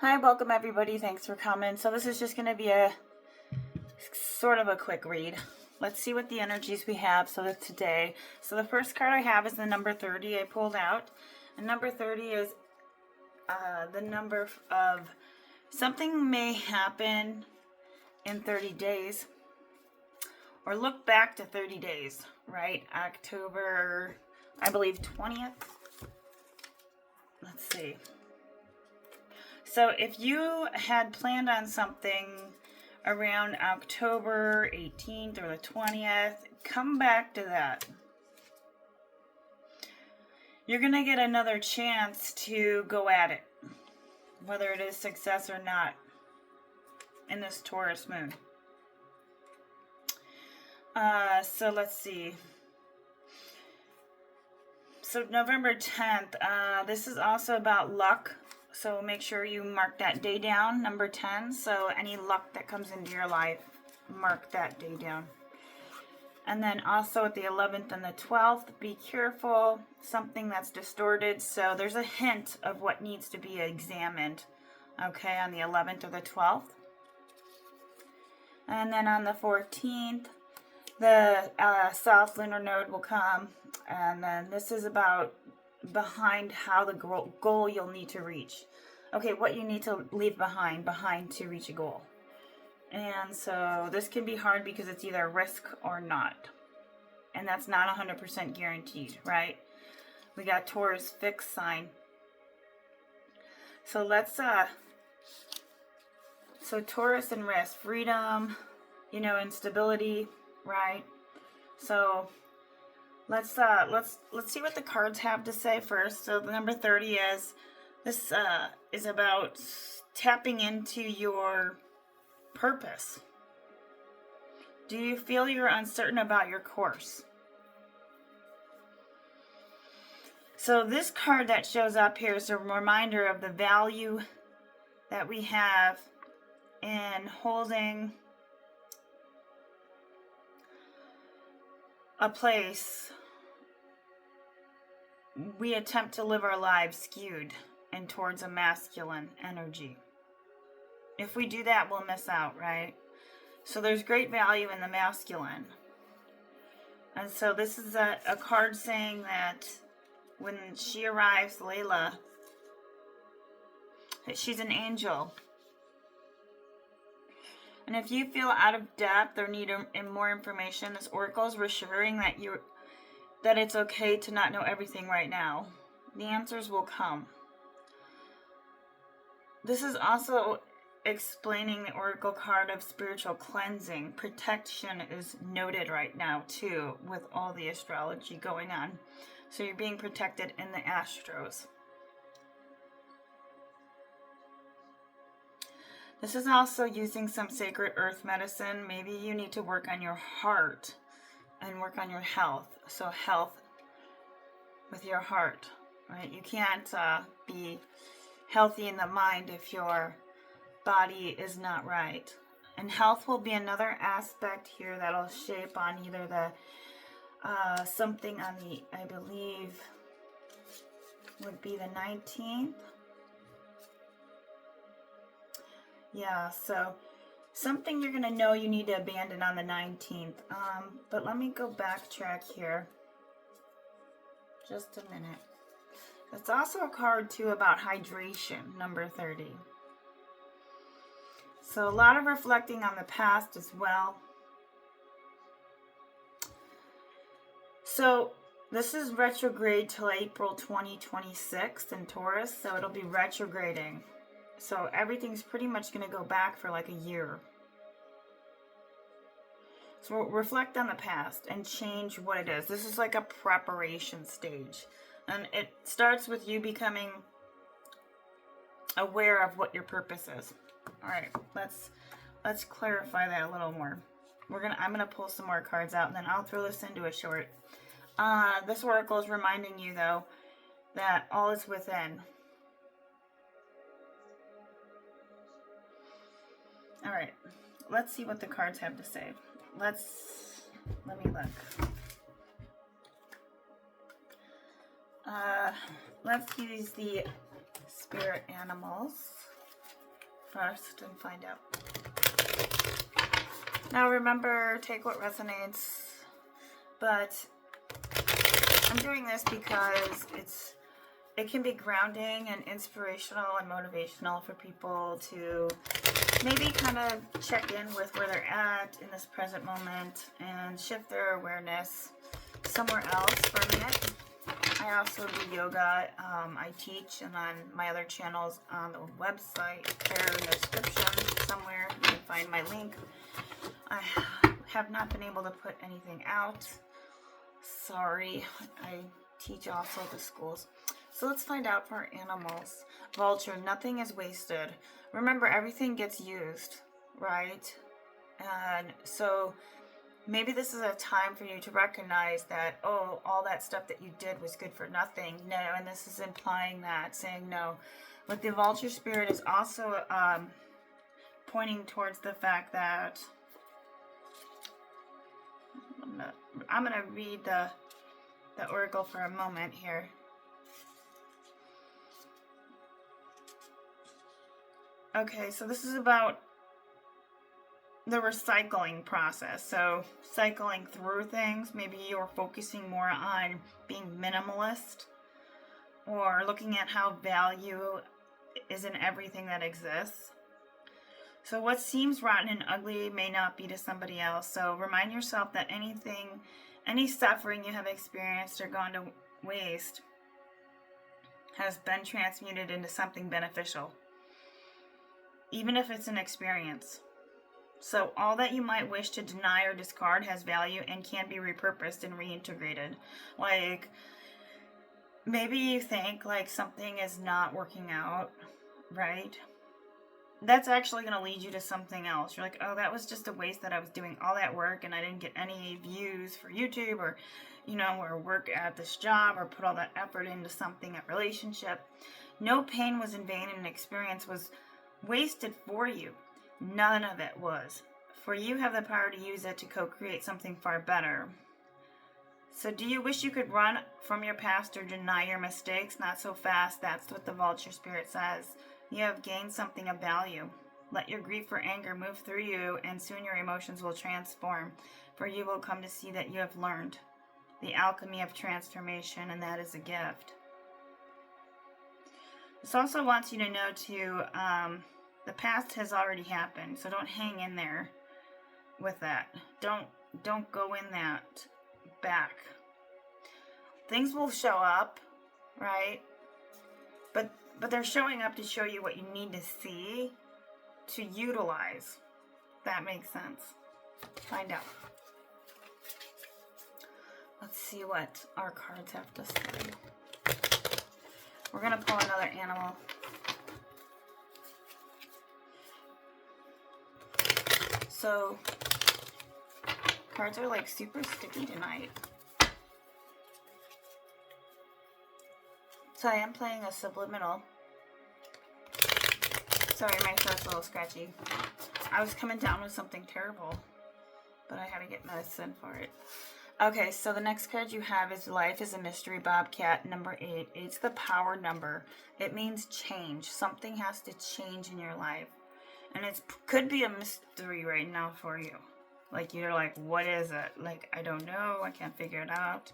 Hi, welcome everybody. Thanks for coming. So this is just going to be a sort of a quick read. Let's see what the energies we have today. So the first card I have is the number 30 I pulled out. And number 30 is the number of something may happen in 30 days. Or look back to 30 days, right? October, I believe, 20th. Let's see. So if you had planned on something around October 18th or the 20th, come back to that. You're going to get another chance to go at it, whether it is success or not, in this Taurus moon. So let's see. So November 10th, this is also about luck. So make sure you mark that day down, number 10. So any luck that comes into your life, mark that day down. And then also at the 11th and the 12th, be careful, something that's distorted. So there's a hint of what needs to be examined, okay, on the 11th or the 12th. And then on the 14th, the South Lunar Node will come. And then this is about behind how the goal you'll need to reach. Okay, what you need to leave behind to reach a goal. And so this can be hard because it's either risk or not. And that's not 100% guaranteed, right? We got Taurus fixed sign. So let's, so Taurus and risk, freedom, instability, right? So let's see what the cards have to say first. So the number 30 is, this is about tapping into your purpose. Do you feel you're uncertain about your course? So this card that shows up here is a reminder of the value that we have in holding a place. We attempt to live our lives skewed and towards a masculine energy. If we do that, we'll miss out, right? So there's great value in the masculine. And so this is a card saying that when she arrives, Layla, that she's an angel. And if you feel out of depth or need more information, this oracle is reassuring that it's okay to not know everything right now. The answers will come. This is also explaining the oracle card of spiritual cleansing. Protection is noted right now too, with all the astrology going on. So you're being protected in the astros. This is also using some sacred earth medicine. Maybe you need to work on your heart and work on your health. So health with your heart, right? You can't be healthy in the mind if your body is not right. And health will be another aspect here that'll shape on either the something on the, I believe, would be the 19th. Yeah, so something you're going to know you need to abandon on the 19th. But let me go backtrack here. Just a minute. It's also a card, too, about hydration, number 30. So a lot of reflecting on the past as well. So this is retrograde till April 2026 in Taurus, so it'll be retrograding. So everything's pretty much going to go back for like a year. So reflect on the past and change what it is. This is like a preparation stage. And it starts with you becoming aware of what your purpose is. All right, let's clarify that a little more. I'm gonna pull some more cards out, and then I'll throw this into a short. This oracle is reminding you though that all is within. All right, let's see what the cards have to say. Let me look. Let's use the spirit animals. first and find out. Now remember, take what resonates, but I'm doing this because it can be grounding and inspirational and motivational for people to maybe kind of check in with where they're at in this present moment and shift their awareness somewhere else for a minute. I also do yoga. I teach, and on my other channels on the website, there in the description somewhere, you can find my link. I have not been able to put anything out. Sorry. I teach also the schools. So let's find out for animals. Vulture, nothing is wasted. Remember, everything gets used, right? And so maybe this is a time for you to recognize that, oh, all that stuff that you did was good for nothing. No, and this is implying that, saying no. But the vulture spirit is also pointing towards the fact that I'm going to read the oracle for a moment here. Okay, so this is about the recycling process. So cycling through things. Maybe you're focusing more on being minimalist, or looking at how value is in everything that exists. So what seems rotten and ugly may not be to somebody else. So remind yourself that any suffering you have experienced or gone to waste has been transmuted into something beneficial, even if it's an experience. So all that you might wish to deny or discard has value and can be repurposed and reintegrated. Like, maybe you think like something is not working out, right? That's actually going to lead you to something else. You're like, oh, that was just a waste that I was doing all that work and I didn't get any views for YouTube, or, or work at this job, or put all that effort into something, a relationship. No pain was in vain, and an experience was wasted for you. None of it was. For you have the power to use it to co-create something far better. So do you wish you could run from your past or deny your mistakes? Not so fast. That's what the vulture spirit says. You have gained something of value. Let your grief or anger move through you, and soon your emotions will transform. For you will come to see that you have learned the alchemy of transformation, and that is a gift. This also wants you to know too, the past has already happened, so don't hang in there with that. Don't go in that back. Things will show up, right? But they're showing up to show you what you need to see to utilize. That makes sense. Find out. Let's see what our cards have to say. We're going to pull another animal. So, cards are like super sticky tonight. So I am playing a subliminal. Sorry, my throat's a little scratchy. I was coming down with something terrible, but I had to get medicine for it. Okay, so the next card you have is Life is a Mystery Bobcat, number 8. It's the power number. It means change. Something has to change in your life. And it could be a mystery right now for you. Like, you're like, what is it? Like, I don't know. I can't figure it out.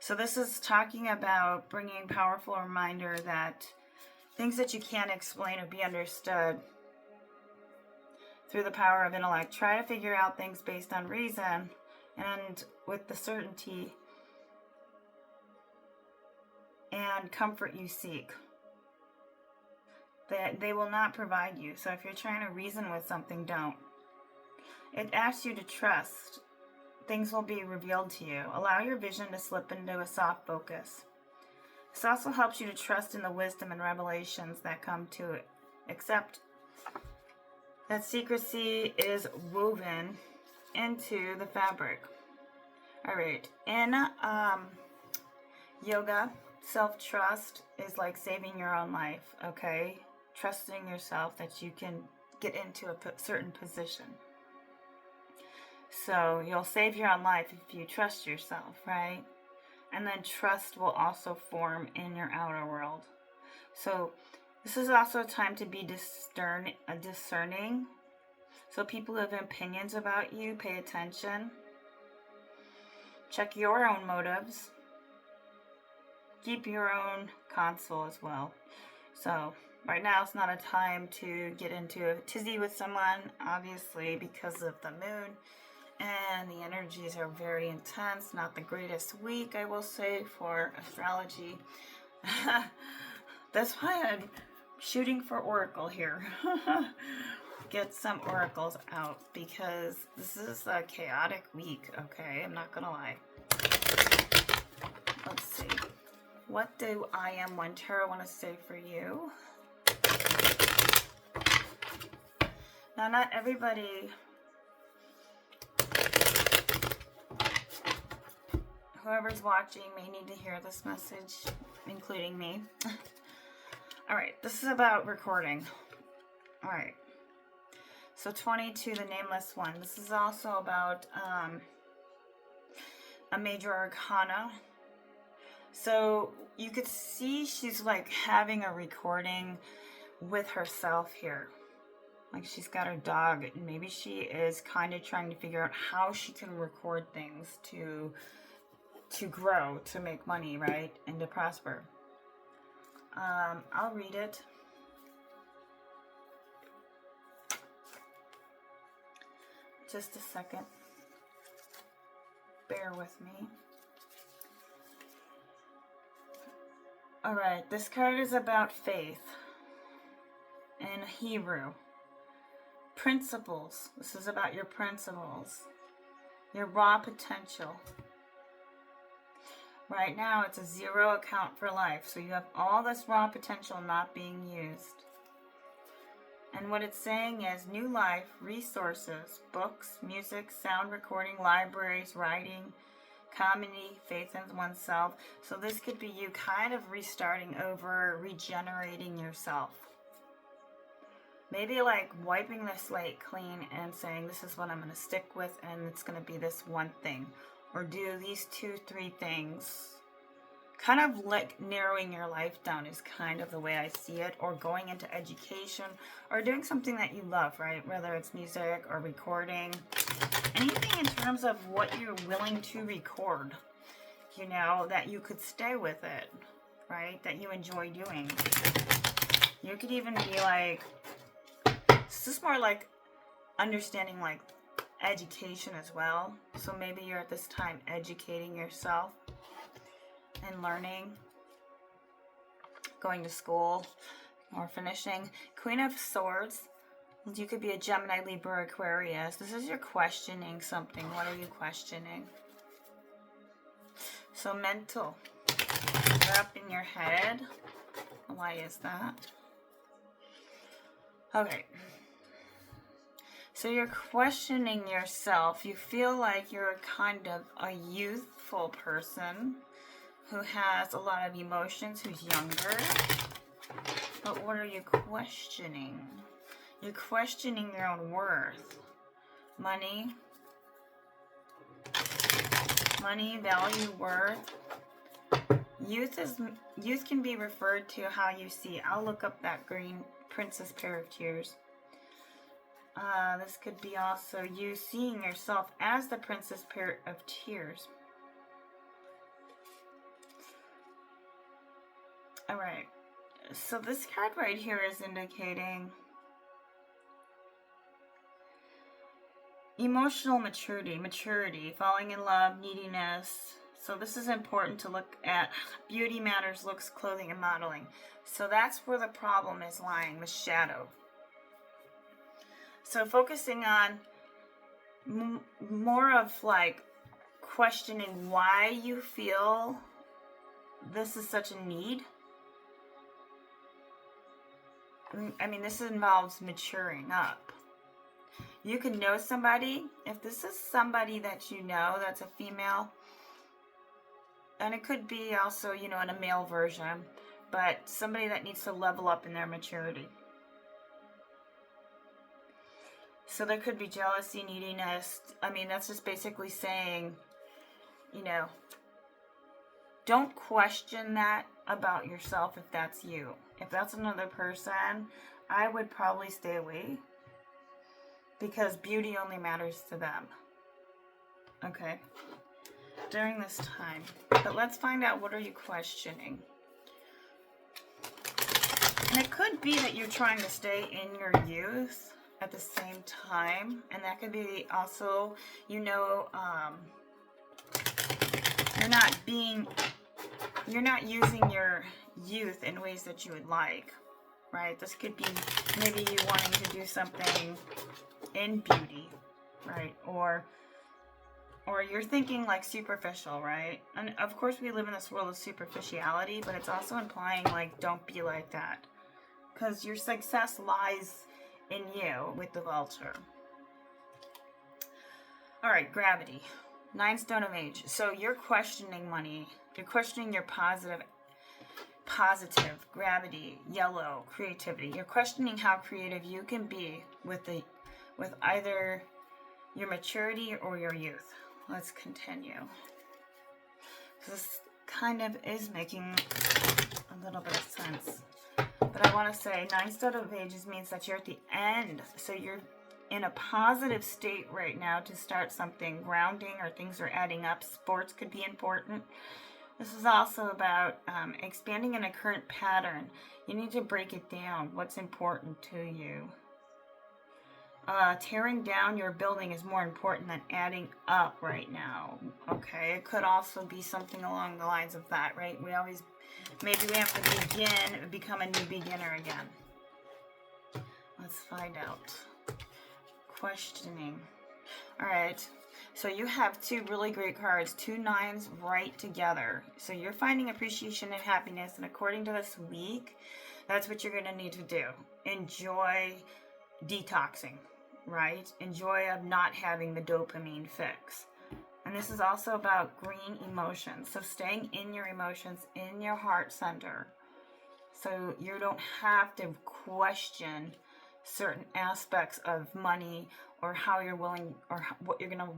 So this is talking about bringing powerful reminder that things that you can't explain or be understood through the power of intellect. Try to figure out things based on reason and with the certainty and comfort you seek. That they will not provide you. So if you're trying to reason with something, don't. It asks you to trust. Things will be revealed to you. Allow your vision to slip into a soft focus. This also helps you to trust in the wisdom and revelations that come to it. Accept that secrecy is woven into the fabric. Alright, in yoga, self-trust is like saving your own life, okay? Trusting yourself that you can get into a certain position. So you'll save your own life if you trust yourself, right? And then trust will also form in your outer world. So This is also a time to be discerning. So people who have opinions about you, pay attention. Check your own motives. Keep your own console as well. So right now it's not a time to get into a tizzy with someone, obviously, because of the moon. And the energies are very intense. Not the greatest week, I will say, for astrology. That's why I'm shooting for Oracle here. Get some oracles out, because this is a chaotic week, okay? I'm not gonna lie. Let's see. What do I Am One Tarot want to say for you? Now, not everybody... Whoever's watching may need to hear this message, including me. Alright, this is about recording. Alright. So 22, the Nameless One. This is also about a major arcana. So you could see she's like having a recording with herself here. Like she's got her dog, and maybe she is kind of trying to figure out how she can record things to grow, to make money, right? And to prosper. I'll read it. Just a second. Bear with me. Alright, this card is about faith. In Hebrew. Principles. This is about your principles. Your raw potential. Right now, it's a zero account for life. So you have all this raw potential not being used. And what it's saying is new life, resources, books, music, sound recording, libraries, writing, comedy, faith in oneself. So this could be you kind of restarting over, regenerating yourself. Maybe like wiping the slate clean and saying, this is what I'm going to stick with, and it's going to be this one thing. Or do these 2-3 things. Kind of like narrowing your life down is kind of the way I see it. Or going into education. Or doing something that you love, right? Whether it's music or recording. Anything in terms of what you're willing to record. You know, that you could stay with it. Right? That you enjoy doing. You could even be like... This is more like understanding like education as well. So maybe you're at this time educating yourself and learning, going to school, or finishing. Queen of Swords. You could be a Gemini, Libra, Aquarius. This is your questioning something. What are you questioning? So mental. You're up in your head. Why is that? Okay. So you're questioning yourself. You feel like you're kind of a youthful person who has a lot of emotions, who's younger. But what are you questioning? You're questioning your own worth. Money. Money, value, worth. Youth can be referred to how you see. I'll look up that green Princess Pair of Tears. This could be also you seeing yourself as the Princess Pair of Tears. Alright, so this card right here is indicating emotional maturity, falling in love, neediness. So this is important to look at beauty matters, looks, clothing, and modeling. So that's where the problem is lying, the shadow. So focusing on more of like questioning why you feel this is such a need. I mean, this involves maturing up. You can know somebody. If this is somebody that you know that's a female, and it could be also, you know, in a male version, but somebody that needs to level up in their maturity. So there could be jealousy, neediness. I mean, that's just basically saying, you know, don't question that about yourself if that's you. If that's another person, I would probably stay away, because beauty only matters to them. Okay? During this time. But let's find out, what are you questioning? And it could be that you're trying to stay in your youth at the same time. And that could be also, you know, you're not using your youth in ways that you would like, right? This could be maybe you wanting to do something in beauty, right? Or you're thinking like superficial, right? And of course we live in this world of superficiality, but it's also implying like, don't be like that. Because your success lies in you with the vulture. All right, gravity. 9 stone of age. So you're questioning money. You're questioning your positive, gravity, yellow, creativity. You're questioning how creative you can be with either your maturity or your youth. Let's continue. This kind of is making a little bit of sense. But I want to say 9 stone of ages means that you're at the end. So you're in a positive state right now to start something, grounding, or things are adding up. Sports could be important. This is also about expanding in a current pattern. You need to break it down. What's important to you? Tearing down your building is more important than adding up right now. Okay, it could also be something along the lines of that, right? Maybe we have to become a new beginner again. Let's find out. Questioning. All right, so you have 2 really great cards, 2 9s right together. So you're finding appreciation and happiness, and according to this week, that's what you're going to need to do. Enjoy detoxing, right? Enjoy of not having the dopamine fix. And this is also about green emotions. So staying in your emotions, in your heart center. So you don't have to question certain aspects of money or how you're willing or what you're going to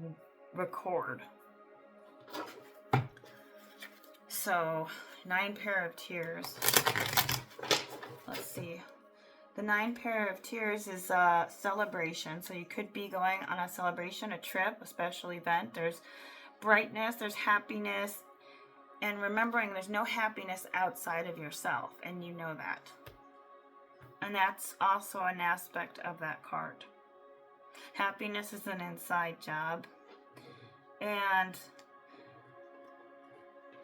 record. So 9 pair of tears. Let's see. The 9 pair of tears is a celebration. So you could be going on a celebration, a trip, a special event. There's brightness, there's happiness, and remembering there's no happiness outside of yourself, and you know that. And that's also an aspect of that card. Happiness is an inside job. And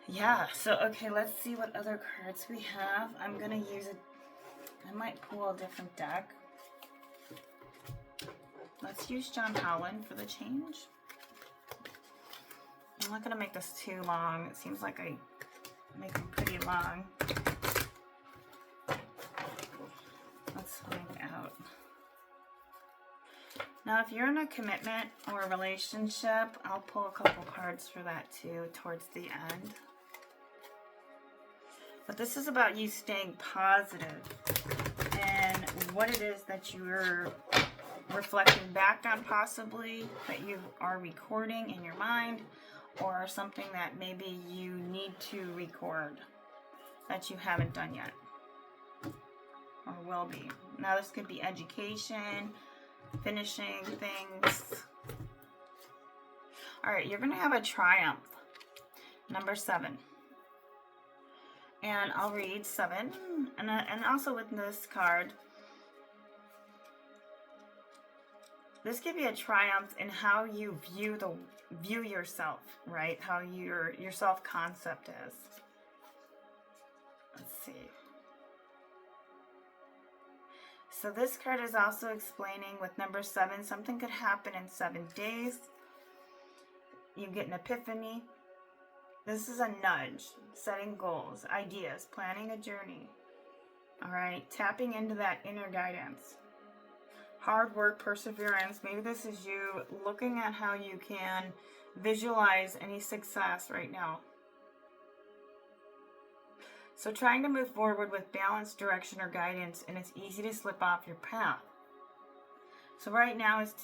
yeah, so okay, let's see what other cards we have. I'm going to use I might pull a different deck. Let's use John Howland for the change. I'm not going to make this too long. It seems like I make them pretty long. Let's find out. Now, if you're in a commitment or a relationship, I'll pull a couple cards for that too towards the end. But this is about you staying positive and what it is that you're reflecting back on, possibly that you are recording in your mind, or something that maybe you need to record that you haven't done yet or will be. Now this could be education, finishing things. All right, you're going to have a triumph. Number 7. And I'll read 7. And also with this card, this could be a triumph in how you view yourself, right? How your self-concept is. Let's see. So this card is also explaining with number 7, something could happen in 7 days. You get an epiphany. This is a nudge, setting goals, ideas, planning a journey. All right, tapping into that inner guidance. Hard work, perseverance. Maybe this is you looking at how you can visualize any success right now. So trying to move forward with balance, direction, or guidance, and it's easy to slip off your path. So right now is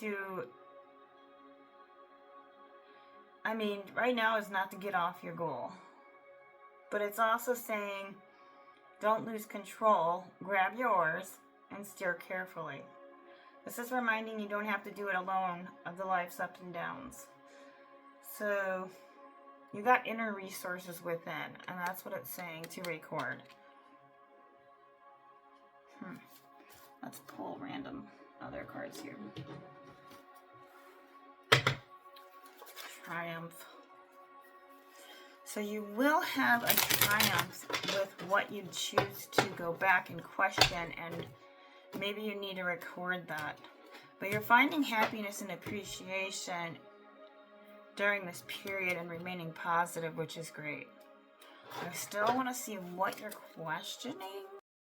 right now is not to get off your goal. But it's also saying, don't lose control, grab yours, and steer carefully. This is reminding you don't have to do it alone of the life's ups and downs. So, you got inner resources within, and that's what it's saying to record. Let's pull random other cards here. Triumph. So you will have a triumph with what you choose to go back and question, and maybe you need to record that. But you're finding happiness and appreciation during this period and remaining positive, which is great. I still want to see what you're questioning.